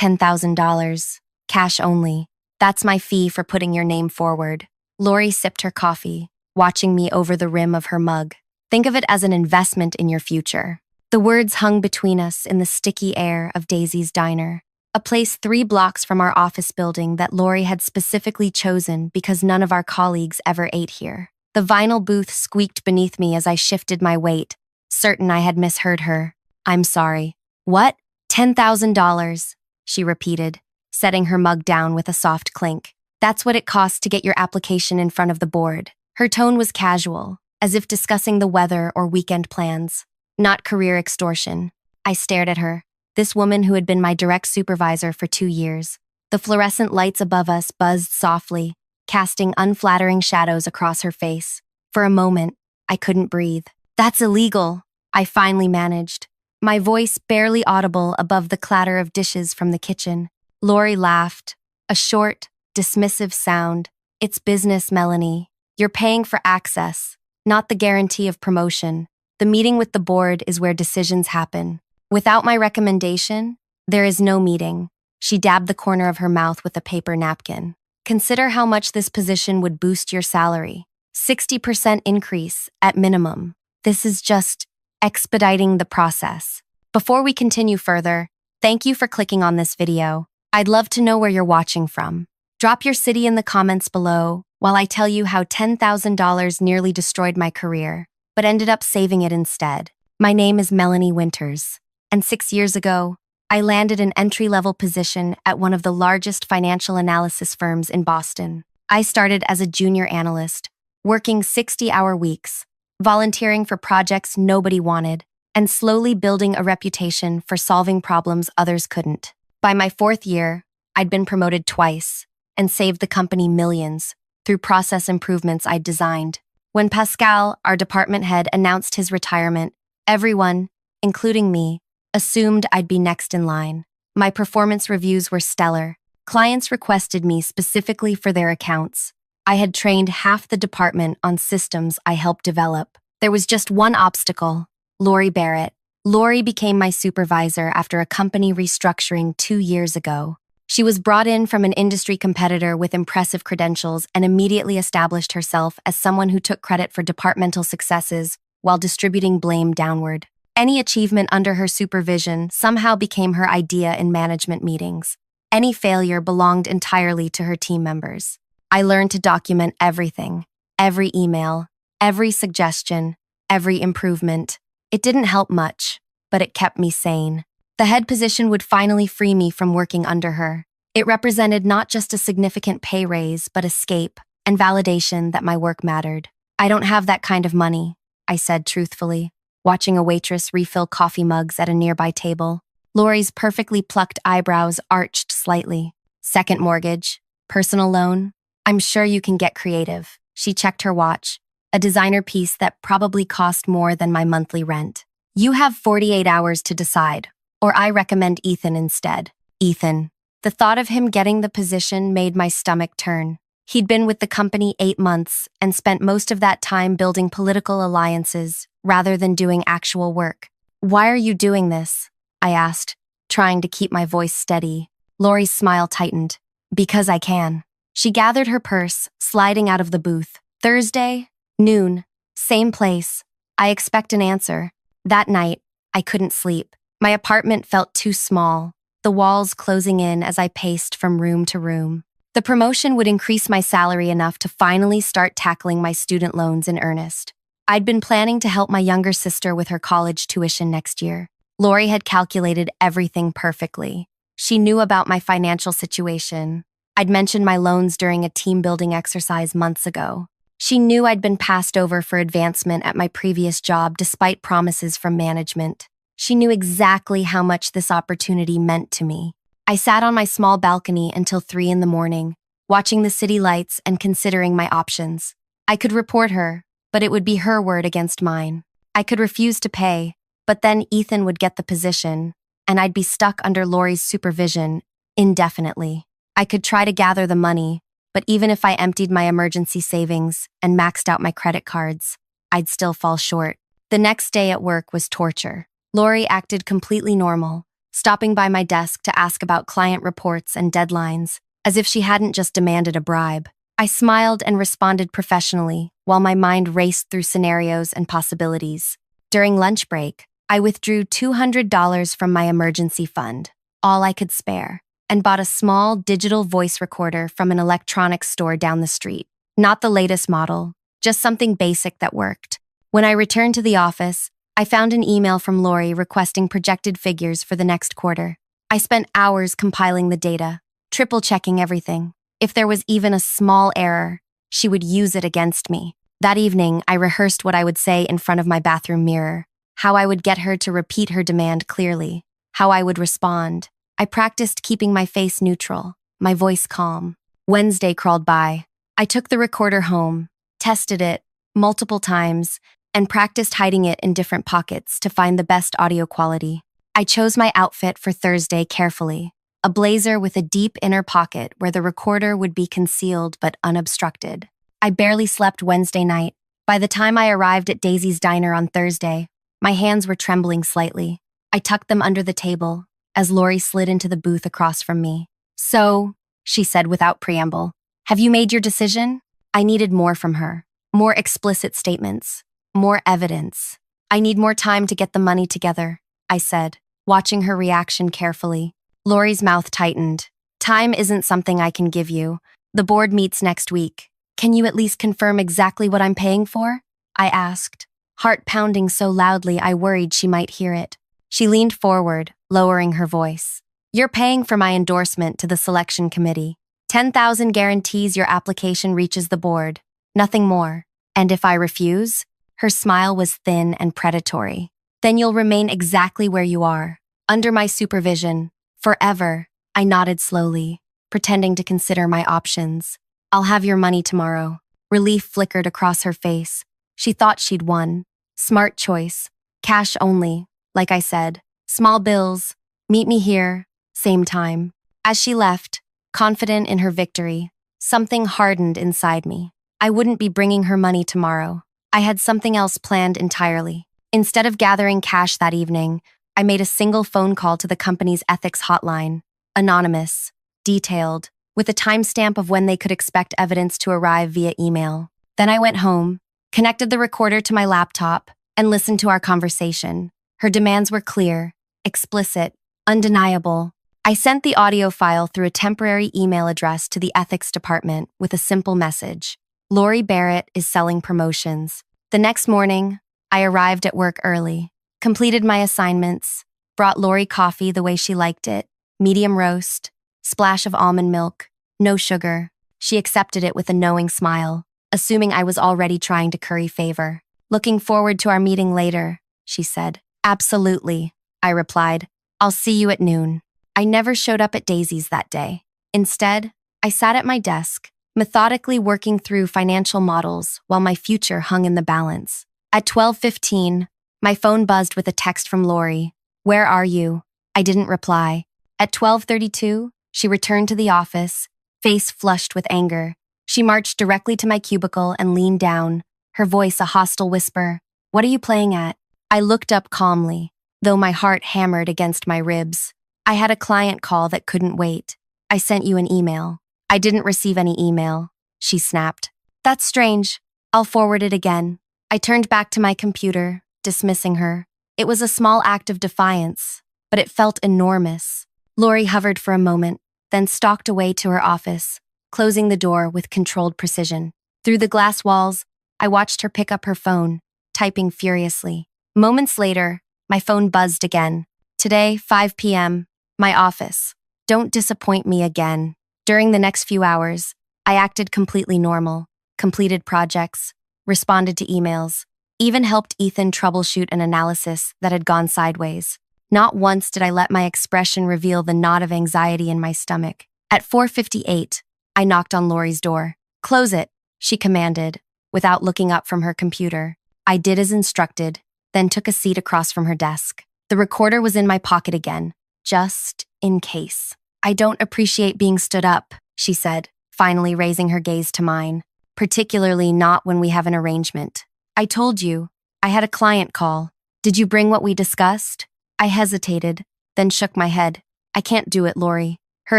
$10,000. Cash only. That's my fee for putting your name forward. Lori sipped her coffee, watching me over the rim of her mug. Think of it as an investment in your future. The words hung between us in the sticky air of Daisy's Diner, a place 3 blocks from our office building that Lori had specifically chosen because none of our colleagues ever ate here. The vinyl booth squeaked beneath me as I shifted my weight, certain I had misheard her. I'm sorry. What? $10,000, she repeated, setting her mug down with a soft clink. That's what it costs to get your application in front of the board. Her tone was casual, as if discussing the weather or weekend plans, not career extortion. I stared at her, this woman who had been my direct supervisor for 2 years. The fluorescent lights above us buzzed softly, casting unflattering shadows across her face. For a moment, I couldn't breathe. That's illegal, I finally managed, my voice barely audible above the clatter of dishes from the kitchen. Lori laughed, a short, dismissive sound. It's business, Melanie. You're paying for access, not the guarantee of promotion. The meeting with the board is where decisions happen. Without my recommendation, there is no meeting. She dabbed the corner of her mouth with a paper napkin. Consider how much this position would boost your salary. 60% increase at minimum. This is just expediting the process. Before we continue further, thank you for clicking on this video. I'd love to know where you're watching from. Drop your city in the comments below while I tell you how $10,000 nearly destroyed my career, but ended up saving it instead. My name is Melanie Winters, and 6 years ago, I landed an entry-level position at one of the largest financial analysis firms in Boston. I started as a junior analyst, working 60-hour weeks, volunteering for projects nobody wanted, and slowly building a reputation for solving problems others couldn't. By my 4th year, I'd been promoted twice and saved the company millions through process improvements I'd designed. When Pascal, our department head, announced his retirement, everyone, including me, assumed I'd be next in line. My performance reviews were stellar. Clients requested me specifically for their accounts. I had trained half the department on systems I helped develop. There was just one obstacle: Lori Barrett. Lori became my supervisor after a company restructuring 2 years ago. She was brought in from an industry competitor with impressive credentials and immediately established herself as someone who took credit for departmental successes while distributing blame downward. Any achievement under her supervision somehow became her idea in management meetings. Any failure belonged entirely to her team members. I learned to document everything, every email, every suggestion, every improvement. It didn't help much, but it kept me sane. The head position would finally free me from working under her. It represented not just a significant pay raise, but escape and validation that my work mattered. I don't have that kind of money, I said truthfully, watching a waitress refill coffee mugs at a nearby table. Lori's perfectly plucked eyebrows arched slightly. Second mortgage? Personal loan? I'm sure you can get creative. She checked her watch, a designer piece that probably cost more than my monthly rent. You have 48 hours to decide, or I recommend Ethan instead. Ethan. The thought of him getting the position made my stomach turn. He'd been with the company 8 months and spent most of that time building political alliances rather than doing actual work. Why are you doing this? I asked, trying to keep my voice steady. Lori's smile tightened. Because I can. She gathered her purse, sliding out of the booth. Thursday, noon, same place. I expect an answer. That night, I couldn't sleep. My apartment felt too small, the walls closing in as I paced from room to room. The promotion would increase my salary enough to finally start tackling my student loans in earnest. I'd been planning to help my younger sister with her college tuition next year. Lori had calculated everything perfectly. She knew about my financial situation. I'd mentioned my loans during a team-building exercise months ago. She knew I'd been passed over for advancement at my previous job despite promises from management. She knew exactly how much this opportunity meant to me. I sat on my small balcony until 3 in the morning, watching the city lights and considering my options. I could report her, but it would be her word against mine. I could refuse to pay, but then Ethan would get the position, and I'd be stuck under Lori's supervision indefinitely. I could try to gather the money, but even if I emptied my emergency savings and maxed out my credit cards, I'd still fall short. The next day at work was torture. Lori acted completely normal, stopping by my desk to ask about client reports and deadlines, as if she hadn't just demanded a bribe. I smiled and responded professionally, while my mind raced through scenarios and possibilities. During lunch break, I withdrew $200 from my emergency fund, all I could spare, and bought a small digital voice recorder from an electronics store down the street. Not the latest model, just something basic that worked. When I returned to the office, I found an email from Lori requesting projected figures for the next quarter. I spent hours compiling the data, triple-checking everything. If there was even a small error, she would use it against me. That evening, I rehearsed what I would say in front of my bathroom mirror, how I would get her to repeat her demand clearly, how I would respond. I practiced keeping my face neutral, my voice calm. Wednesday crawled by. I took the recorder home, tested it multiple times, and practiced hiding it in different pockets to find the best audio quality. I chose my outfit for Thursday carefully, a blazer with a deep inner pocket where the recorder would be concealed but unobstructed. I barely slept Wednesday night. By the time I arrived at Daisy's diner on Thursday, my hands were trembling slightly. I tucked them under the table as Lori slid into the booth across from me. "So," she said without preamble, "have you made your decision?" I needed more from her, more explicit statements, more evidence. "I need more time to get the money together," I said, watching her reaction carefully. Lori's mouth tightened. "Time isn't something I can give you. The board meets next week. Can you at least confirm exactly what I'm paying for?" I asked, heart pounding so loudly I worried she might hear it. She leaned forward, lowering her voice. "You're paying for my endorsement to the selection committee. 10,000 guarantees your application reaches the board. Nothing more. And if I refuse?" Her smile was thin and predatory. "Then you'll remain exactly where you are, under my supervision, forever." I nodded slowly, pretending to consider my options. "I'll have your money tomorrow." Relief flickered across her face. She thought she'd won. Smart choice. Cash only, like I said. Small bills. Meet me here. Same time. As she left, confident in her victory, something hardened inside me. I wouldn't be bringing her money tomorrow. I had something else planned entirely. Instead of gathering cash that evening, I made a single phone call to the company's ethics hotline. Anonymous. Detailed. With a timestamp of when they could expect evidence to arrive via email. Then I went home, connected the recorder to my laptop, and listened to our conversation. Her demands were clear, explicit, undeniable. I sent the audio file through a temporary email address to the ethics department with a simple message. "Lori Barrett is selling promotions." The next morning, I arrived at work early, completed my assignments, brought Lori coffee the way she liked it, medium roast, splash of almond milk, no sugar. She accepted it with a knowing smile, assuming I was already trying to curry favor. "Looking forward to our meeting later," she said. "Absolutely," I replied. "I'll see you at noon." I never showed up at Daisy's that day. Instead, I sat at my desk, methodically working through financial models while my future hung in the balance. At 12:15, my phone buzzed with a text from Lori. "Where are you?" I didn't reply. At 12:32, she returned to the office, face flushed with anger. She marched directly to my cubicle and leaned down, her voice a hostile whisper. "What are you playing at?" I looked up calmly, though my heart hammered against my ribs. "I had a client call that couldn't wait. I sent you an email." "I didn't receive any email," she snapped. "That's strange. I'll forward it again." I turned back to my computer, dismissing her. It was a small act of defiance, but it felt enormous. Lori hovered for a moment, then stalked away to her office, closing the door with controlled precision. Through the glass walls, I watched her pick up her phone, typing furiously. Moments later, my phone buzzed again. "Today, 5 p.m., my office. Don't disappoint me again." During the next few hours, I acted completely normal, completed projects, responded to emails, even helped Ethan troubleshoot an analysis that had gone sideways. Not once did I let my expression reveal the knot of anxiety in my stomach. At 4:58, I knocked on Lori's door. "Close it," she commanded, without looking up from her computer. I did as instructed, then took a seat across from her desk. The recorder was in my pocket again, just in case. "I don't appreciate being stood up," she said, finally raising her gaze to mine. "Particularly not when we have an arrangement. I told you, I had a client call. Did you bring what we discussed?" I hesitated, then shook my head. I can't do it, Lori. Her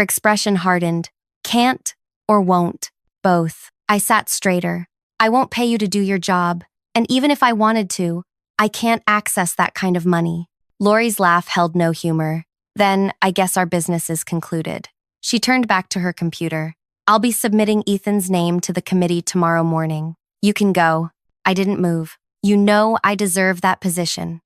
expression hardened. Can't or won't? Both. I sat straighter. I won't pay you to do your job, and even if I wanted to, I can't access that kind of money. Lori's laugh held no humor. Then, I guess our business is concluded. She turned back to her computer. I'll be submitting Ethan's name to the committee tomorrow morning. You can go. I didn't move. You know I deserve that position.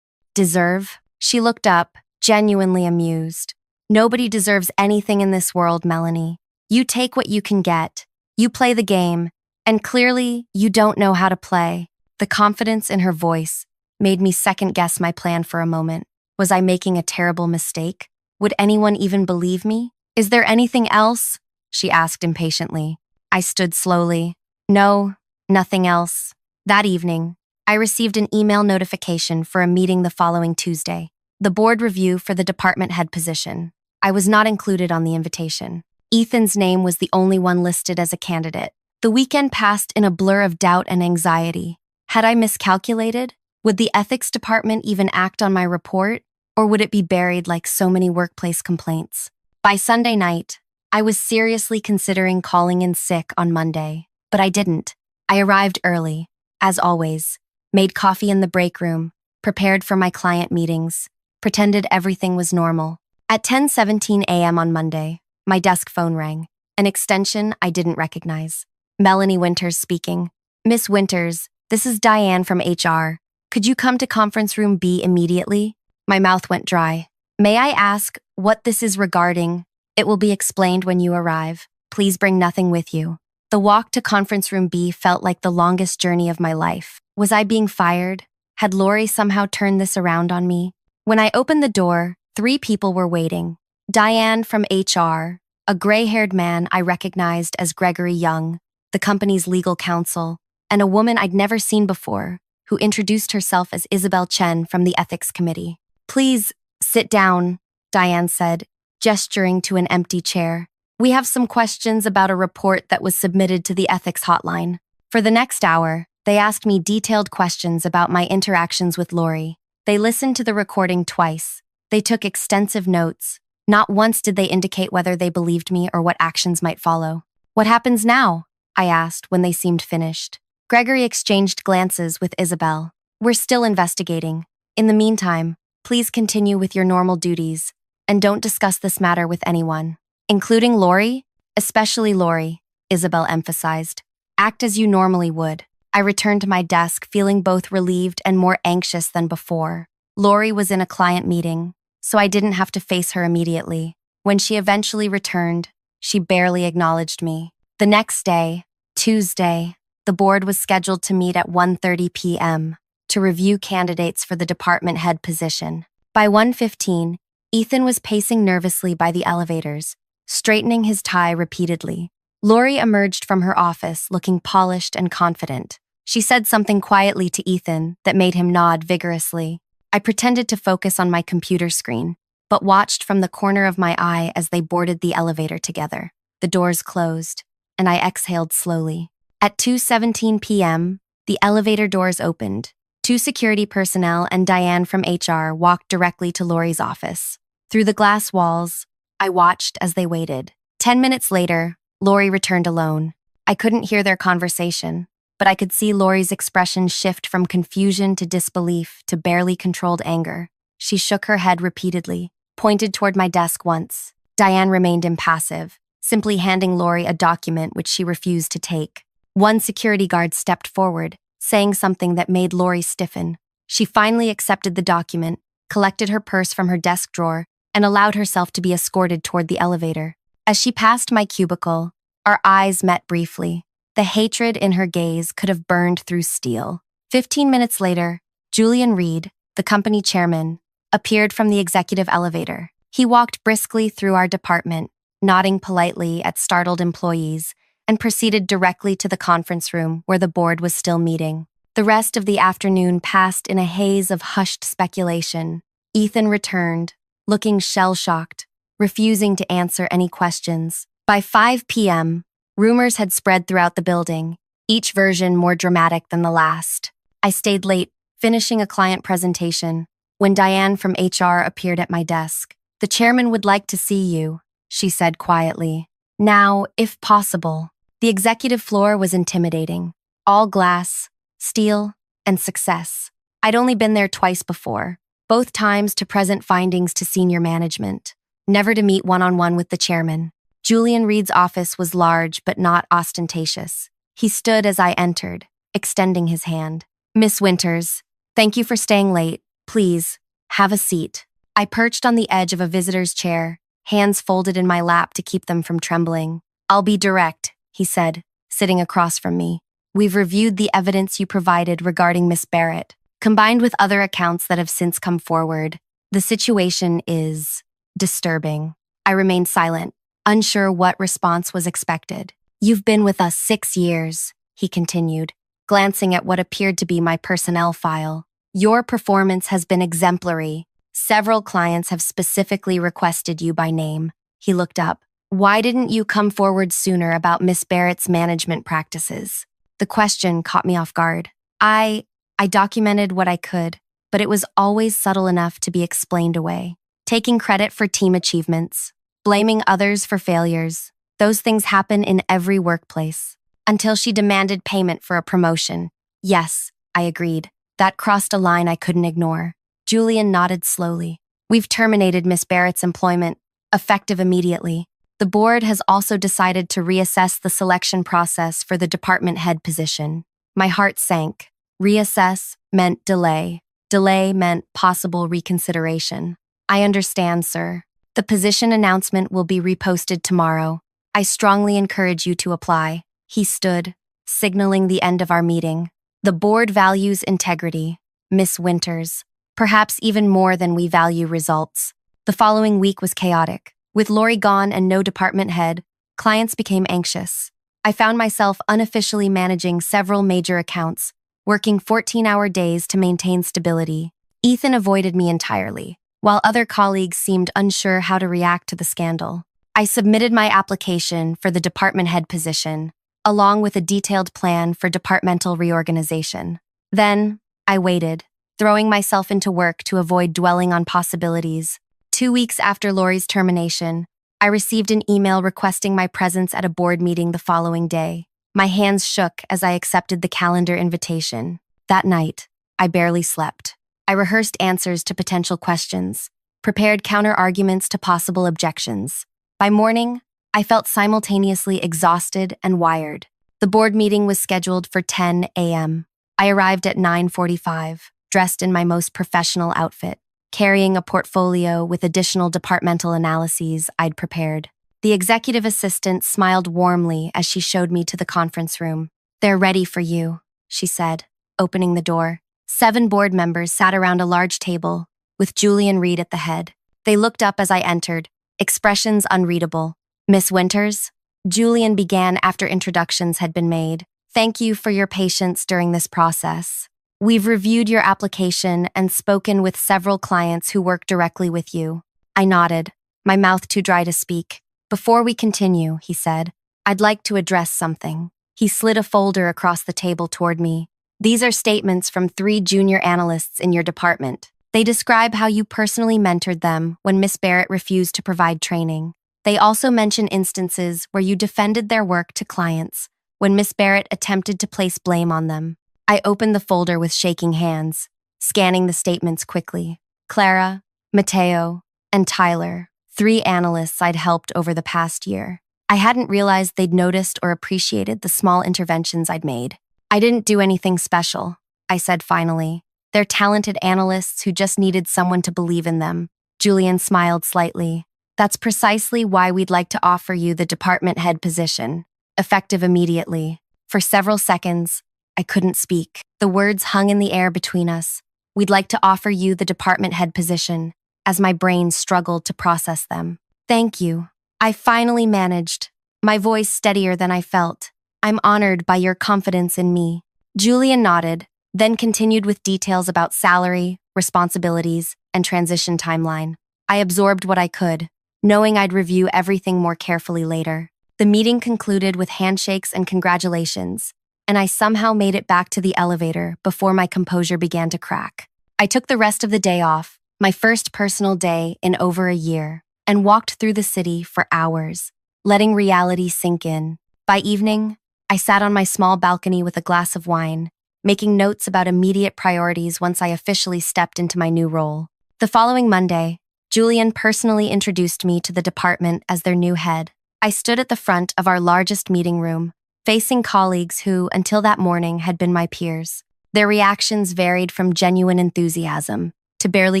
Deserve? She looked up, genuinely amused. Nobody deserves anything in this world, Melanie. You take what you can get. You play the game, and clearly, you don't know how to play. The confidence in her voice made me second-guess my plan for a moment. Was I making a terrible mistake? Would anyone even believe me? Is there anything else? She asked impatiently. I stood slowly. No, nothing else. That evening, I received an email notification for a meeting the following Tuesday. The board review for the department head position. I was not included on the invitation. Ethan's name was the only one listed as a candidate. The weekend passed in a blur of doubt and anxiety. Had I miscalculated? Would the ethics department even act on my report? Or would it be buried like so many workplace complaints? By Sunday night, I was seriously considering calling in sick on Monday, but I didn't. I arrived early, as always, made coffee in the break room, prepared for my client meetings, pretended everything was normal. At 10:17 a.m. on Monday, my desk phone rang, an extension I didn't recognize. Melanie Winters speaking. Miss Winters, this is Diane from HR. Could you come to conference room B immediately? My mouth went dry. May I ask what this is regarding? It will be explained when you arrive. Please bring nothing with you. The walk to conference room B felt like the longest journey of my life. Was I being fired? Had Lori somehow turned this around on me? When I opened the door, 3 people were waiting. Diane from HR, a gray-haired man I recognized as Gregory Young, the company's legal counsel, and a woman I'd never seen before, who introduced herself as Isabel Chen from the ethics committee. Please, sit down, Diane said, gesturing to an empty chair. We have some questions about a report that was submitted to the ethics hotline. For the next hour, they asked me detailed questions about my interactions with Lori. They listened to the recording twice. They took extensive notes. Not once did they indicate whether they believed me or what actions might follow. What happens now? I asked when they seemed finished. Gregory exchanged glances with Isabel. We're still investigating. In the meantime, please continue with your normal duties, and don't discuss this matter with anyone. Including Lori? Especially Lori, Isabel emphasized. Act as you normally would. I returned to my desk feeling both relieved and more anxious than before. Lori was in a client meeting, so I didn't have to face her immediately. When she eventually returned, she barely acknowledged me. The next day, Tuesday, the board was scheduled to meet at 1:30 p.m. to review candidates for the department head position. By 1:15, Ethan was pacing nervously by the elevators, straightening his tie repeatedly. Lori emerged from her office looking polished and confident. She said something quietly to Ethan that made him nod vigorously. I pretended to focus on my computer screen, but watched from the corner of my eye as they boarded the elevator together. The doors closed, and I exhaled slowly. At 2:17 p.m., the elevator doors opened. 2 security personnel and Diane from HR walked directly to Lori's office. Through the glass walls, I watched as they waited. 10 minutes later, Lori returned alone. I couldn't hear their conversation, but I could see Lori's expression shift from confusion to disbelief to barely controlled anger. She shook her head repeatedly, pointed toward my desk once. Diane remained impassive, simply handing Lori a document which she refused to take. One security guard stepped forward, saying something that made Lori stiffen. She finally accepted the document, collected her purse from her desk drawer, and allowed herself to be escorted toward the elevator. As she passed my cubicle, our eyes met briefly. The hatred in her gaze could have burned through steel. 15 minutes later, Julian Reed, the company chairman, appeared from the executive elevator. He walked briskly through our department, nodding politely at startled employees, and proceeded directly to the conference room where the board was still meeting. The rest of the afternoon passed in a haze of hushed speculation. Ethan returned, looking shell-shocked, refusing to answer any questions. By 5 p.m., rumors had spread throughout the building, each version more dramatic than the last. I stayed late, finishing a client presentation, when Diane from HR appeared at my desk. "The chairman would like to see you," she said quietly. "Now, if possible." The executive floor was intimidating. All glass, steel, and success. I'd only been there twice before, both times to present findings to senior management, never to meet one-on-one with the chairman. Julian Reed's office was large but not ostentatious. He stood as I entered, extending his hand. "Miss Winters, thank you for staying late. Please, have a seat." I perched on the edge of a visitor's chair, hands folded in my lap to keep them from trembling. "I'll be direct," he said, sitting across from me. "We've reviewed the evidence you provided regarding Miss Barrett. Combined with other accounts that have since come forward, the situation is disturbing." I remained silent, unsure what response was expected. "You've been with us 6 years," he continued, glancing at what appeared to be my personnel file. "Your performance has been exemplary. Several clients have specifically requested you by name." He looked up. "Why didn't you come forward sooner about Miss Barrett's management practices?" The question caught me off guard. I documented what I could, but it was always subtle enough to be explained away. Taking credit for team achievements, blaming others for failures, those things happen in every workplace. Until she demanded payment for a promotion. "Yes," I agreed. That crossed a line I couldn't ignore. Julian nodded slowly. "We've terminated Miss Barrett's employment, effective immediately. The board has also decided to reassess the selection process for the department head position." My heart sank. Reassess meant delay. Delay meant possible reconsideration. "I understand, sir. The position announcement will be reposted tomorrow. I strongly encourage you to apply." He stood, signaling the end of our meeting. "The board values integrity, Miss Winters, perhaps even more than we value results." The following week was chaotic. With Lori gone and no department head, clients became anxious. I found myself unofficially managing several major accounts, working 14-hour days to maintain stability. Ethan avoided me entirely, while other colleagues seemed unsure how to react to the scandal. I submitted my application for the department head position, along with a detailed plan for departmental reorganization. Then, I waited, throwing myself into work to avoid dwelling on possibilities. 2 weeks after Lori's termination, I received an email requesting my presence at a board meeting the following day. My hands shook as I accepted the calendar invitation. That night, I barely slept. I rehearsed answers to potential questions, prepared counter-arguments to possible objections. By morning, I felt simultaneously exhausted and wired. The board meeting was scheduled for 10 a.m. I arrived at 9:45, dressed in my most professional outfit, carrying a portfolio with additional departmental analyses I'd prepared. The executive assistant smiled warmly as she showed me to the conference room. "They're ready for you," she said, opening the door. 7 board members sat around a large table, with Julian Reed at the head. They looked up as I entered, expressions unreadable. "Miss Winters," Julian began after introductions had been made. "Thank you for your patience during this process. We've reviewed your application and spoken with several clients who work directly with you." I nodded, my mouth too dry to speak. "Before we continue," he said, "I'd like to address something." He slid a folder across the table toward me. "These are statements from 3 junior analysts in your department. They describe how you personally mentored them when Miss Barrett refused to provide training. They also mention instances where you defended their work to clients when Miss Barrett attempted to place blame on them." I opened the folder with shaking hands, scanning the statements quickly. Clara, Mateo, and Tyler, 3 analysts I'd helped over the past year. I hadn't realized they'd noticed or appreciated the small interventions I'd made. "I didn't do anything special," I said finally. "They're talented analysts who just needed someone to believe in them." Julian smiled slightly. "That's precisely why we'd like to offer you the department head position, effective immediately." For several seconds, I couldn't speak. The words hung in the air between us. "We'd like to offer you the department head position," as my brain struggled to process them. "Thank you." I finally managed, my voice steadier than I felt. "I'm honored by your confidence in me." Julian nodded, then continued with details about salary, responsibilities, and transition timeline. I absorbed what I could, knowing I'd review everything more carefully later. The meeting concluded with handshakes and congratulations, and I somehow made it back to the elevator before my composure began to crack. I took the rest of the day off, my first personal day in over a year, and walked through the city for hours, letting reality sink in. By evening, I sat on my small balcony with a glass of wine, making notes about immediate priorities once I officially stepped into my new role. The following Monday, Julian personally introduced me to the department as their new head. I stood at the front of our largest meeting room, facing colleagues who, until that morning, had been my peers. Their reactions varied from genuine enthusiasm to barely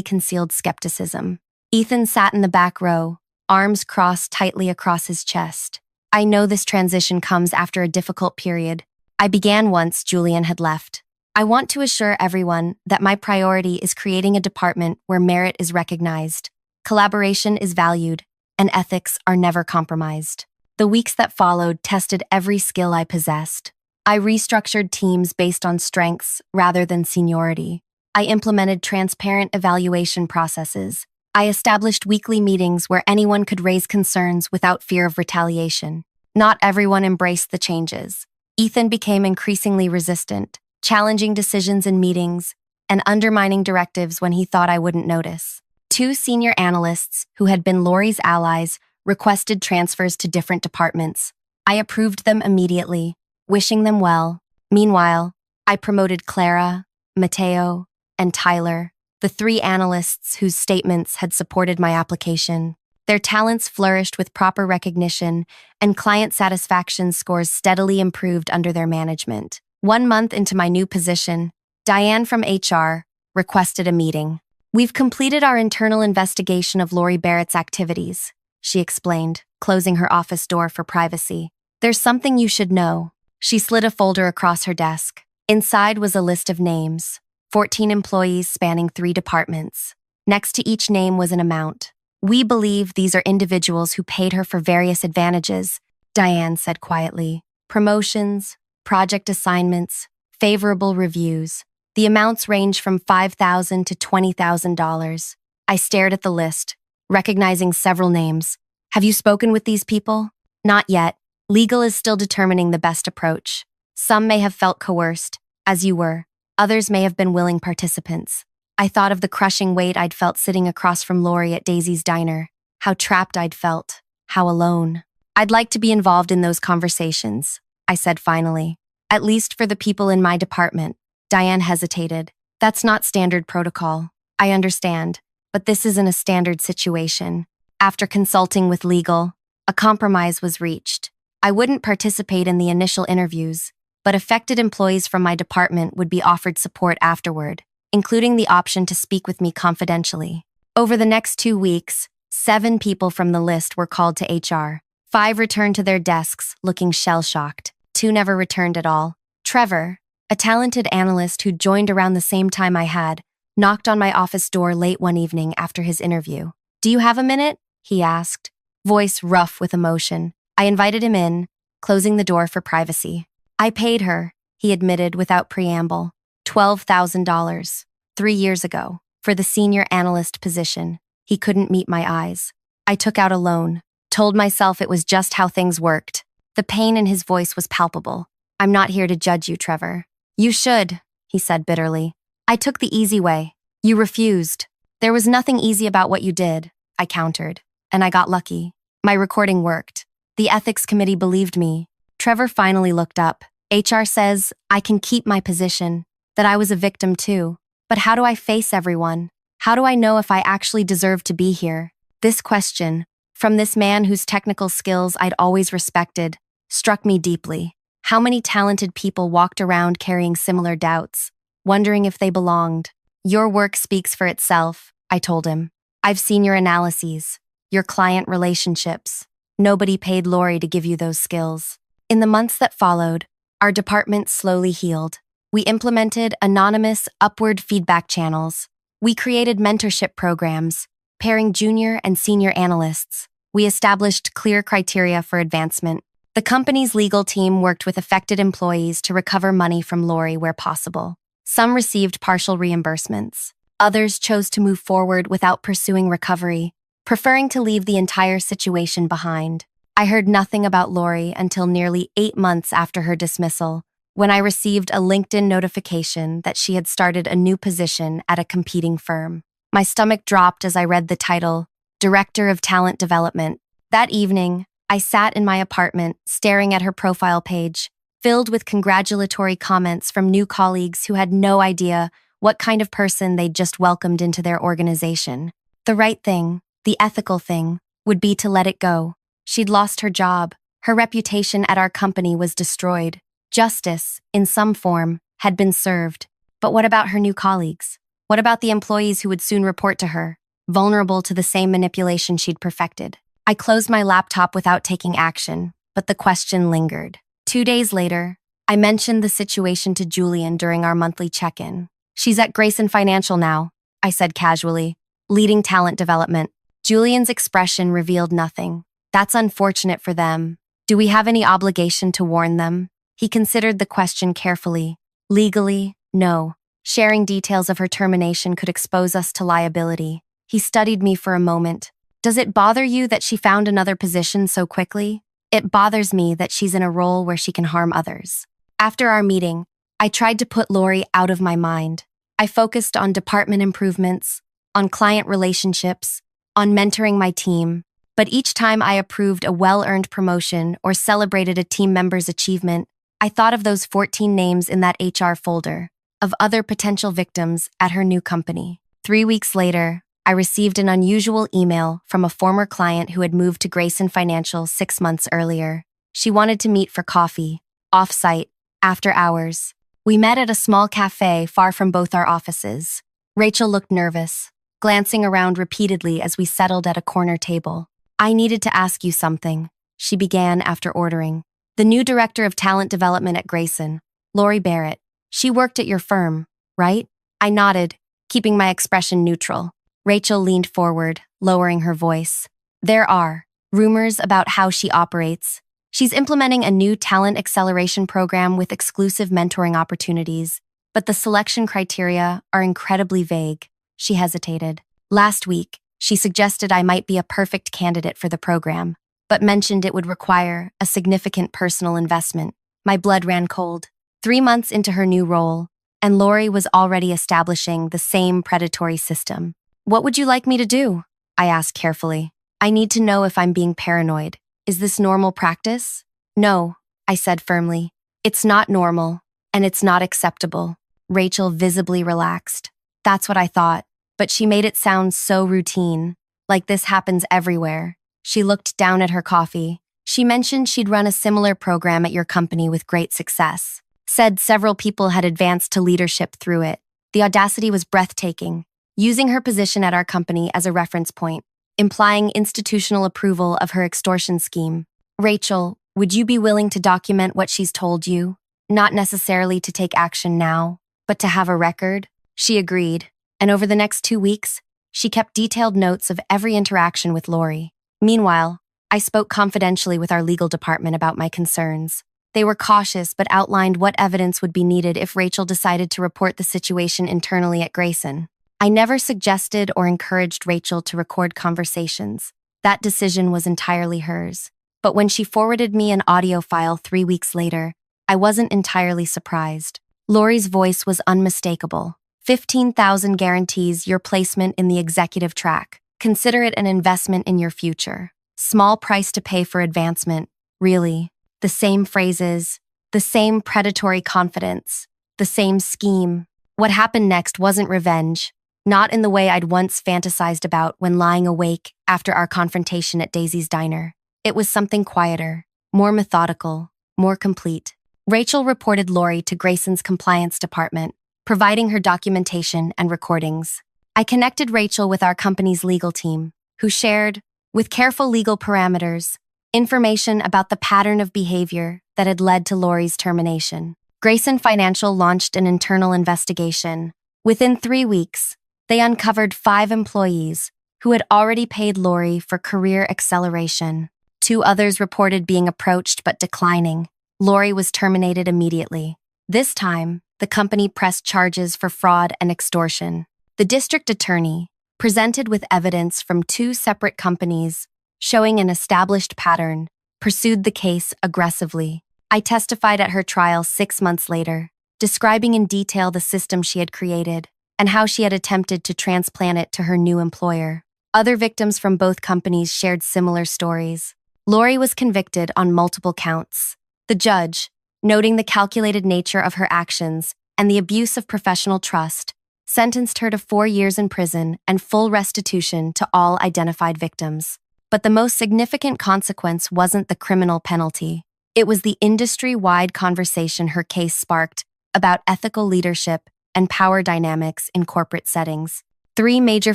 concealed skepticism. Ethan sat in the back row, arms crossed tightly across his chest. I know this transition comes after a difficult period. I began once Julian had left. I want to assure everyone that my priority is creating a department where merit is recognized, collaboration is valued, and ethics are never compromised. The weeks that followed tested every skill I possessed. I restructured teams based on strengths rather than seniority. I implemented transparent evaluation processes. I established weekly meetings where anyone could raise concerns without fear of retaliation. Not everyone embraced the changes. Ethan became increasingly resistant, challenging decisions in meetings and undermining directives when he thought I wouldn't notice. Two senior analysts, who had been Lori's allies, requested transfers to different departments. I approved them immediately, wishing them well. Meanwhile, I promoted Clara, Mateo, and Tyler, the three analysts whose statements had supported my application. Their talents flourished with proper recognition, and client satisfaction scores steadily improved under their management. 1 month into my new position, Diane from HR requested a meeting. "We've completed our internal investigation of Lori Barrett's activities," she explained, closing her office door for privacy. "There's something you should know." She slid a folder across her desk. Inside was a list of names, 14 employees spanning 3 departments. Next to each name was an amount. "We believe these are individuals who paid her for various advantages," Diane said quietly. "Promotions, project assignments, favorable reviews. The amounts range from $5,000 to $20,000. I stared at the list, recognizing several names. "Have you spoken with these people?" "Not yet. Legal is still determining the best approach. Some may have felt coerced, as you were. Others may have been willing participants." I thought of the crushing weight I'd felt sitting across from Lori at Daisy's diner. How trapped I'd felt. How alone. "I'd like to be involved in those conversations," I said finally. "At least for the people in my department." Diane hesitated. "That's not standard protocol. I understand, but this isn't a standard situation." After consulting with legal, a compromise was reached. I wouldn't participate in the initial interviews, but affected employees from my department would be offered support afterward, including the option to speak with me confidentially. Over the next 2 weeks, 7 people from the list were called to HR. 5 returned to their desks, looking shell-shocked. 2 never returned at all. Trevor, a talented analyst who joined around the same time I had, knocked on my office door late one evening after his interview. "Do you have a minute?" he asked, voice rough with emotion. I invited him in, closing the door for privacy. "I paid her," he admitted without preamble, $12,000, 3 years ago, for the senior analyst position. He couldn't meet my eyes. I took out a loan, told myself it was just how things worked. The pain in his voice was palpable. "I'm not here to judge you, Trevor." "You should," he said bitterly. "I took the easy way. You refused." "There was nothing easy about what you did," I countered, "and I got lucky. My recording worked. The ethics committee believed me." Trevor finally looked up. "HR says I can keep my position, that I was a victim too. But how do I face everyone? How do I know if I actually deserve to be here?" This question, from this man whose technical skills I'd always respected, struck me deeply. How many talented people walked around carrying similar doubts, wondering if they belonged? "Your work speaks for itself," I told him. "I've seen your analyses, your client relationships. Nobody paid Lori to give you those skills." In the months that followed, our department slowly healed. We implemented anonymous upward feedback channels. We created mentorship programs, pairing junior and senior analysts. We established clear criteria for advancement. The company's legal team worked with affected employees to recover money from Lori where possible. Some received partial reimbursements. Others chose to move forward without pursuing recovery, preferring to leave the entire situation behind. I heard nothing about Lori until nearly 8 months after her dismissal, when I received a LinkedIn notification that she had started a new position at a competing firm. My stomach dropped as I read the title, Director of Talent Development. That evening, I sat in my apartment, staring at her profile page, filled with congratulatory comments from new colleagues who had no idea what kind of person they'd just welcomed into their organization. The right thing, the ethical thing, would be to let it go. She'd lost her job. Her reputation at our company was destroyed. Justice, in some form, had been served. But what about her new colleagues? What about the employees who would soon report to her, vulnerable to the same manipulation she'd perfected? I closed my laptop without taking action, but the question lingered. 2 days later, I mentioned the situation to Julian during our monthly check-in. She's at Grayson Financial now, I said casually, leading talent development. Julian's expression revealed nothing. That's unfortunate for them. Do we have any obligation to warn them? He considered the question carefully. Legally, no. Sharing details of her termination could expose us to liability. He studied me for a moment. Does it bother you that she found another position so quickly? It bothers me that she's in a role where she can harm others. After our meeting, I tried to put Lori out of my mind. I focused on department improvements, on client relationships, on mentoring my team. But each time I approved a well-earned promotion or celebrated a team member's achievement, I thought of those 14 names in that HR folder, of other potential victims at her new company. 3 weeks later, I received an unusual email from a former client who had moved to Grayson Financial 6 months earlier. She wanted to meet for coffee, off-site, after hours. We met at a small cafe far from both our offices. Rachel looked nervous, glancing around repeatedly as we settled at a corner table. I needed to ask you something, she began after ordering. The new director of talent development at Grayson, Lori Barrett. She worked at your firm, right? I nodded, keeping my expression neutral. Rachel leaned forward, lowering her voice. There are rumors about how she operates. She's implementing a new talent acceleration program with exclusive mentoring opportunities, but the selection criteria are incredibly vague. She hesitated. Last week, she suggested I might be a perfect candidate for the program, but mentioned it would require a significant personal investment. My blood ran cold. 3 months into her new role, and Lori was already establishing the same predatory system. What would you like me to do? I asked carefully. I need to know if I'm being paranoid. Is this normal practice? No, I said firmly. It's not normal, and it's not acceptable. Rachel visibly relaxed. That's what I thought, but she made it sound so routine, like this happens everywhere. She looked down at her coffee. She mentioned she'd run a similar program at your company with great success. Said several people had advanced to leadership through it. The audacity was breathtaking, using her position at our company as a reference point, implying institutional approval of her extortion scheme. Rachel, would you be willing to document what she's told you? Not necessarily to take action now, but to have a record? She agreed, and over the next 2 weeks, she kept detailed notes of every interaction with Lori. Meanwhile, I spoke confidentially with our legal department about my concerns. They were cautious but outlined what evidence would be needed if Rachel decided to report the situation internally at Grayson. I never suggested or encouraged Rachel to record conversations. That decision was entirely hers. But when she forwarded me an audio file 3 weeks later, I wasn't entirely surprised. Lori's voice was unmistakable. 15,000 guarantees your placement in the executive track. Consider it an investment in your future. Small price to pay for advancement. Really. The same phrases, the same predatory confidence, the same scheme. What happened next wasn't revenge, not in the way I'd once fantasized about when lying awake after our confrontation at Daisy's diner. It was something quieter, more methodical, more complete. Rachel reported Lori to Grayson's compliance department, providing her documentation and recordings. I connected Rachel with our company's legal team, who shared, with careful legal parameters, information about the pattern of behavior that had led to Lori's termination. Grayson Financial launched an internal investigation. Within 3 weeks, they uncovered 5 employees who had already paid Lori for career acceleration. 2 others reported being approached but declining. Lori was terminated immediately. This time, the company pressed charges for fraud and extortion. The district attorney presented with evidence from 2 separate companies showing an established pattern, pursued the case aggressively. I testified at her trial 6 months later, describing in detail the system she had created and how she had attempted to transplant it to her new employer. Other victims from both companies shared similar stories. Lori was convicted on multiple counts. The judge, noting the calculated nature of her actions and the abuse of professional trust, sentenced her to 4 years in prison and full restitution to all identified victims. But the most significant consequence wasn't the criminal penalty. It was the industry-wide conversation her case sparked about ethical leadership and power dynamics in corporate settings. 3 major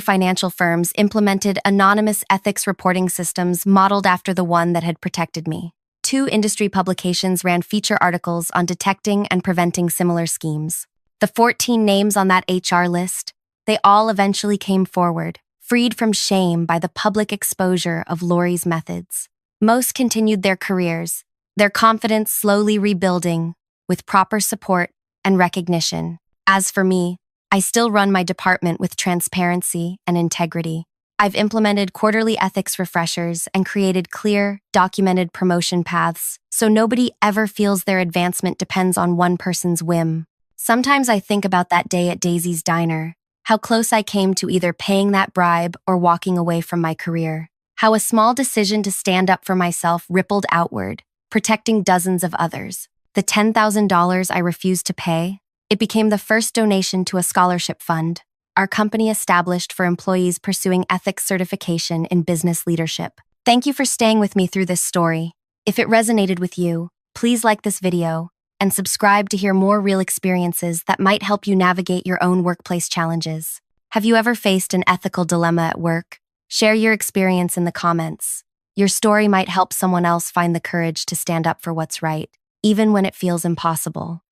financial firms implemented anonymous ethics reporting systems modeled after the one that had protected me. 2 industry publications ran feature articles on detecting and preventing similar schemes. The 14 names on that HR list, they all eventually came forward, freed from shame by the public exposure of Lori's methods. Most continued their careers, their confidence slowly rebuilding with proper support and recognition. As for me, I still run my department with transparency and integrity. I've implemented quarterly ethics refreshers and created clear, documented promotion paths so nobody ever feels their advancement depends on one person's whim. Sometimes I think about that day at Daisy's Diner, how close I came to either paying that bribe or walking away from my career. How a small decision to stand up for myself rippled outward, protecting dozens of others. The $10,000 I refused to pay, it became the first donation to a scholarship fund our company established for employees pursuing ethics certification in business leadership. Thank you for staying with me through this story. If it resonated with you, please like this video and subscribe to hear more real experiences that might help you navigate your own workplace challenges. Have you ever faced an ethical dilemma at work? Share your experience in the comments. Your story might help someone else find the courage to stand up for what's right, even when it feels impossible.